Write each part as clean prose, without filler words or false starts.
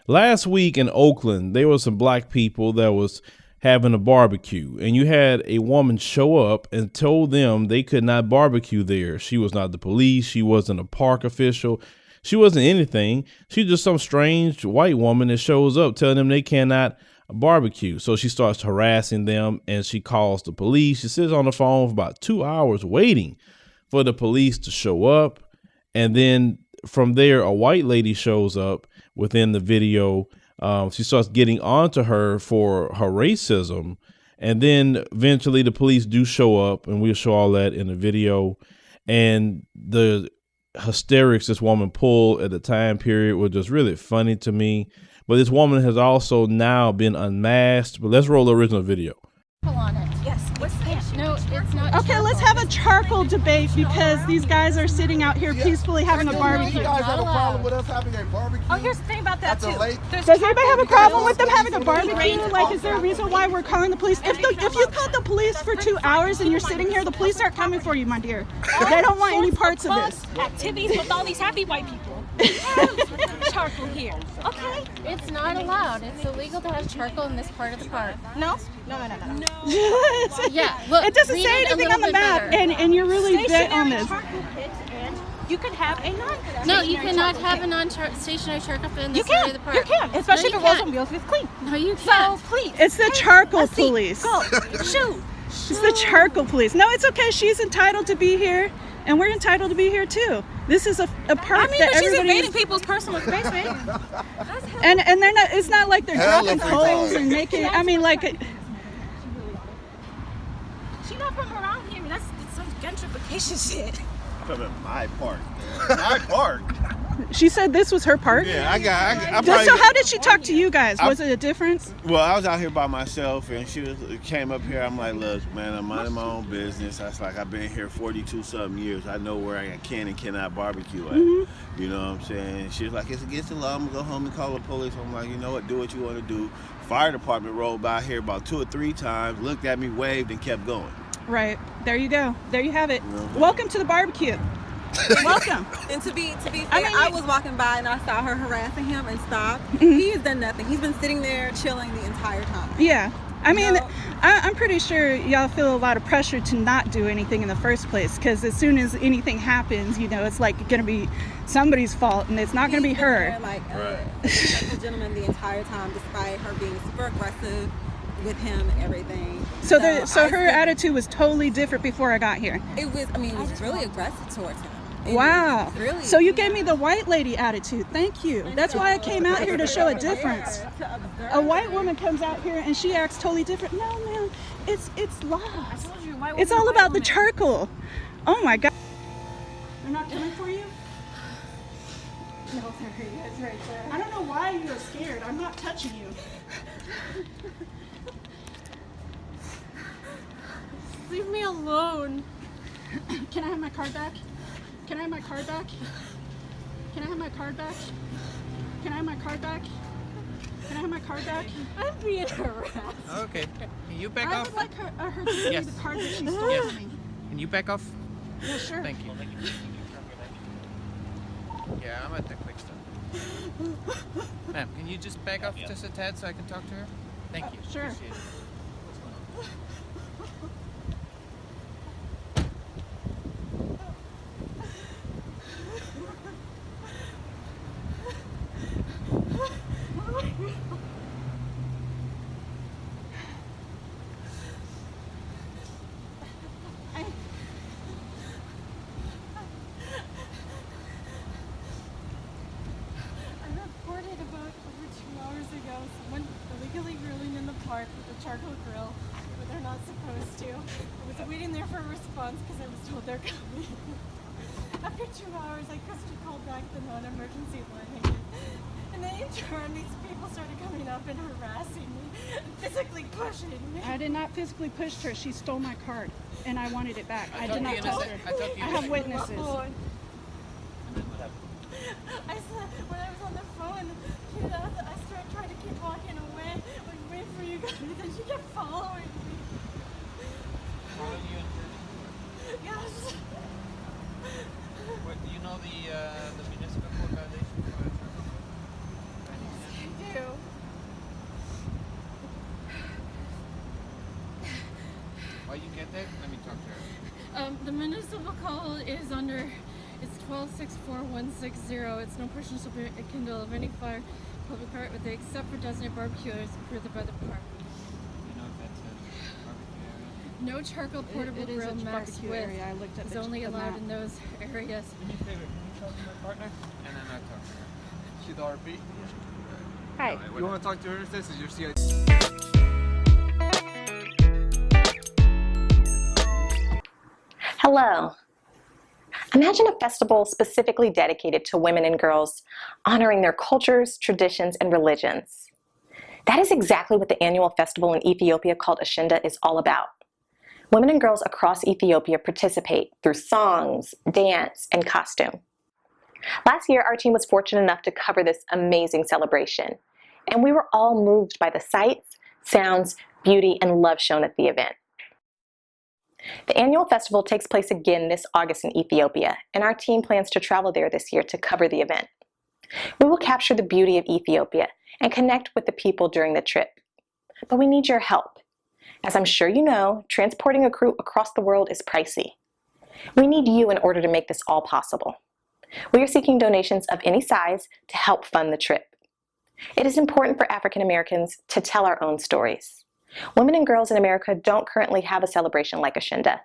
Last week in Oakland, there was some black people that was having a barbecue, and you had a woman show up and told them they could not barbecue there. She was not the police. She wasn't a park official. She wasn't anything. She's just some strange white woman that shows up telling them they cannot barbecue. So she starts harassing them, and she calls the police. She sits on the phone for about 2 hours waiting for the police to show up. And then from there, a white lady shows up within the video. She starts getting onto her for her racism. And then eventually the police do show up, and we'll show all that in the video. And the hysterics this woman pulled at the time period was just really funny to me. But this woman has also now been unmasked. But let's roll the original video. On it. Yes. What's the issue? No, it's not. Okay, charcoal. let's have a charcoal debate because these guys are sitting out here peacefully having a barbecue. You guys have a problem with us having a barbecue? Oh, here's the thing about that too. Does anybody have a problem with them having a barbecue? Like, is there a reason why we're calling the police? If you called the police for 2 hours and you're sitting here, the police aren't coming for you, my dear. They don't want any parts of this. Activities with all these happy white people. Charcoal here. Okay. It's not allowed. It's illegal to have charcoal in this part of the park. No. Yeah, look, It doesn't read say it a anything little on the bit map, better. and you're really bent on this. Charcoal pits, and you can have a non. No, you cannot have a non-stationary charcoal pit in You this area can. of the park. You can, especially No, if you it rolls can't. on wheels. It's clean. No, you So can't. please. It's the charcoal Let's see. police. Go. Shoot. It's the charcoal police. No, it's okay. She's entitled to be here, and we're entitled to be here too. This is a park I mean, that but she's everybody invading people's personal space, man. and they're not. It's not like they're Hell dropping of a coals time. and making. I mean, like. She's not from around here. That's some gentrification shit. Come in my park. My park. She said this was her park. Yeah, I So how did she talk to you guys? Was it a difference? Well, I was out here by myself, and she came up here. I'm like, look, man, I'm minding my own business. I was like, I've been here 42-something years. I know where I can and cannot barbecue at. Mm-hmm. You know what I'm saying? She was like, it's against the law. I'm going to go home and call the police. I'm like, you know what? Do what you want to do. Fire department rolled by here about 2 or 3 times, looked at me, waved, and kept going. Right. There you go. There you have it. No. Welcome to the barbecue. Welcome. And to be fair, I mean, I was walking by and I saw her harassing him and stopped. He has done nothing. He's been sitting there chilling the entire time. Yeah. I mean, No. I'm pretty sure y'all feel a lot of pressure to not do anything in the first place, because as soon as anything happens, it's like going to be somebody's fault, and it's not going to be He's been her. there like a respectful gentleman the entire time, despite her being super aggressive with him and everything. So I her think attitude was totally different before I got here. it was really aggressive towards him. It Wow. was really. So you gave me the white lady attitude. Thank you. That's why I came out here to show a difference. A white woman comes out here and she acts totally different. No, man, it's laws. It's all about the charcoal. Oh my God. They're not coming for you? No, that's right there. I don't know why you're scared. I'm not touching you. Leave me alone. Can I have my card back? Can I have my card back? Can I have my card back? Can I have my card back? Can I have my card back? I'm being harassed. Okay. Can you back I off? would like her to give Yes. me the card that she stole Yes. from me. Can you back off? Yeah, sure. Thank you. Yeah, I'm at the quick stop. Ma'am, can you just back off just a tad so I can talk to her? Thank you. Sure. Appreciate it. I reported about over 2 hours ago someone illegally grilling in the park with a charcoal grill where they're not supposed to. I was waiting there for a response because I was told they're coming. After 2 hours, I quickly called back the non-emergency line. And then in turn, these people started coming up and harassing me and physically pushing me. I did not physically push her. She stole my card, and I wanted it back. I did not you touch in a her. sec. I talked to you I in a have sec. witnesses. I said, when I was on the phone, I started trying to keep walking away, like wait for you guys, and then she kept following me. Yes. What, do you know the municipal code violation for I did. call is under, it's 1264160. It's no person shall be a kindle of any fire, public part, with the except for designated barbecuers approved by the park. You know if that's a barbecue area? No charcoal portable It is grill a max barbecue width area. I looked at is the only allowed map. in those areas. Do me a favor, can you talk to my partner? And then I talk to her. She's the RP? Hi. You want to talk to her? This is your CI. Hello. Imagine a festival specifically dedicated to women and girls, honoring their cultures, traditions, and religions. That is exactly what the annual festival in Ethiopia called Shulte is all about. Women and girls across Ethiopia participate through songs, dance, and costume. Last year, our team was fortunate enough to cover this amazing celebration, and we were all moved by the sights, sounds, beauty, and love shown at the event. The annual festival takes place again this August in Ethiopia, and our team plans to travel there this year to cover the event. We will capture the beauty of Ethiopia and connect with the people during the trip. But we need your help. As I'm sure you know, transporting a crew across the world is pricey. We need you in order to make this all possible. We are seeking donations of any size to help fund the trip. It is important for African Americans to tell our own stories. Women and girls in America don't currently have a celebration like Shulte.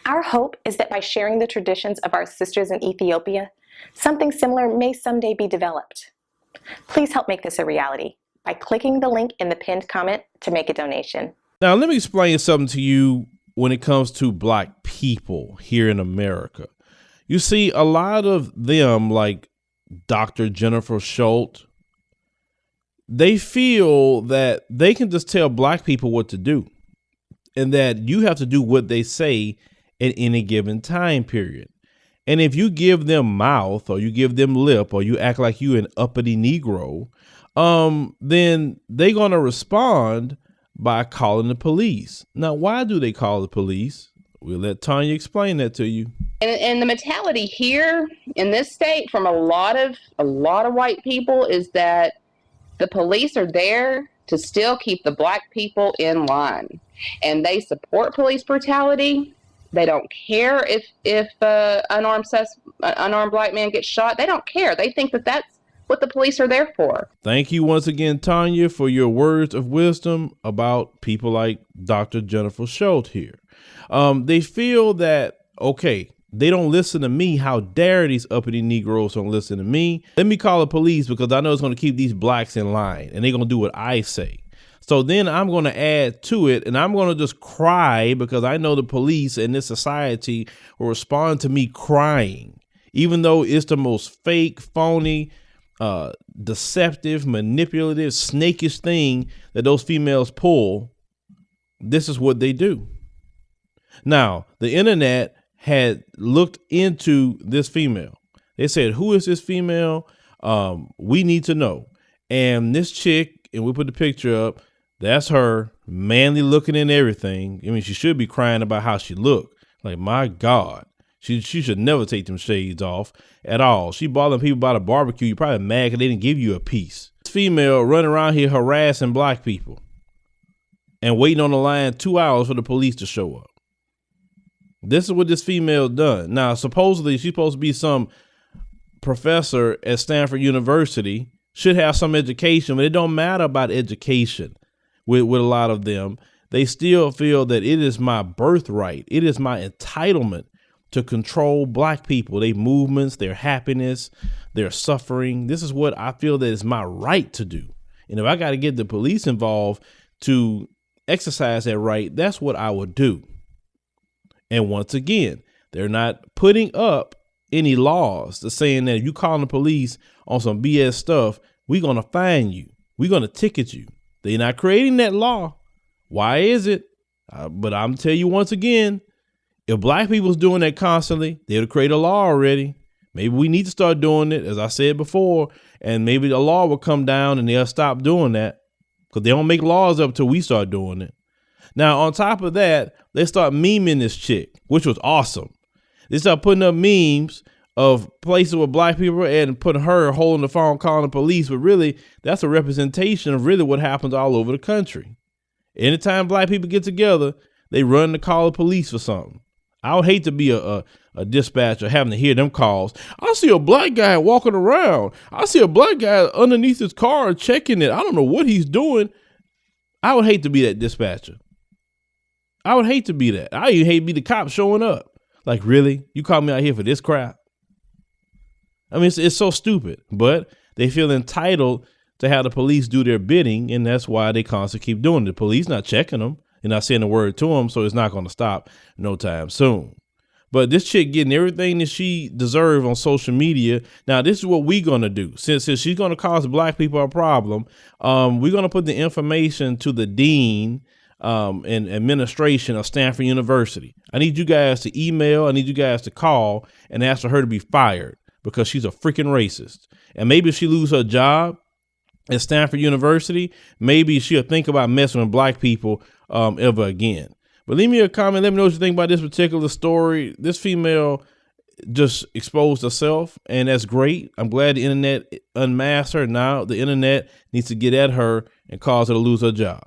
Our hope is that by sharing the traditions of our sisters in Ethiopia, something similar may someday be developed. Please help make this a reality by clicking the link in the pinned comment to make a donation. Now, let me explain something to you when it comes to Black people here in America. You see, a lot of them, like Dr. Jennifer Shulte, they feel that they can just tell Black people what to do and that you have to do what they say at any given time period. And if you give them mouth or you give them lip or you act like you an uppity Negro, then they're going to respond by calling the police. Now, why do they call the police? We'll let Tanya explain that to you. And the mentality here in this state from a lot of white people is that the police are there to still keep the Black people in line, and they support police brutality. They don't care if unarmed Black man gets shot. They don't care. They think that that's what the police are there for. Thank you once again, Tanya, for your words of wisdom about people like Dr. Jennifer Shulte here. They feel that, okay, they don't listen to me. How dare these uppity Negroes don't listen to me? Let me call the police because I know it's going to keep these Blacks in line and they're going to do what I say. So then I'm going to add to it and I'm going to just cry because I know the police and this society will respond to me crying, even though it's the most fake, phony, deceptive, manipulative, snakish thing that those females pull. This is what they do. Now, the internet had looked into this female. They said, who is this female? We need to know. And this chick, and we put the picture up, that's her, manly looking and everything. I mean, she should be crying about how she looked. Like, my God, she should never take them shades off at all. She bothering people about a barbecue. You're probably mad because they didn't give you a piece. This female running around here harassing Black people and waiting on the line 2 hours for the police to show up. This is what this female done. Now, supposedly she's supposed to be some professor at Stanford University, should have some education, but it don't matter about education with a lot of them. They still feel that it is my birthright. It is my entitlement to control Black people, their movements, their happiness, their suffering. This is what I feel that is my right to do. And if I got to get the police involved to exercise that right, that's what I would do. And once again, they're not putting up any laws to saying that if you call the police on some BS stuff, we're going to fine you. We're going to ticket you. They're not creating that law. Why is it? But I'm tell you once again, if Black people's doing that constantly, they'll create a law already. Maybe we need to start doing it, as I said before, and maybe the law will come down and they'll stop doing that because they don't make laws up till we start doing it. Now, on top of that, they start memeing this chick, which was awesome. They start putting up memes of places where Black people are at and putting her holding the phone, calling the police. But really, that's a representation of really what happens all over the country. Anytime Black people get together, they run to call the police for something. I would hate to be a a dispatcher having to hear them calls. I see a black guy walking around. I see a black guy underneath his car checking it. I don't know what he's doing. I would hate to be that dispatcher. I would hate to be that. I even hate to be the cop showing up. Like, really? You called me out here for this crap? I mean, it's so stupid, but they feel entitled to have the police do their bidding, and that's why they constantly keep doing it. The police not checking them and not saying a word to them, so it's not going to stop no time soon. But this chick getting everything that she deserves on social media. Now, this is what we're going to do. Since she's going to cause black people a problem, we're going to put the information to the dean and administration of Stanford University. I need you guys to email. I need you guys to call and ask for her to be fired because she's a freaking racist. And maybe if she lose her job at Stanford University, maybe she'll think about messing with black people ever again. But leave me a comment. Let me know what you think about this particular story. This female just exposed herself, and that's great. I'm glad the internet unmasked her. Now the internet needs to get at her and cause her to lose her job.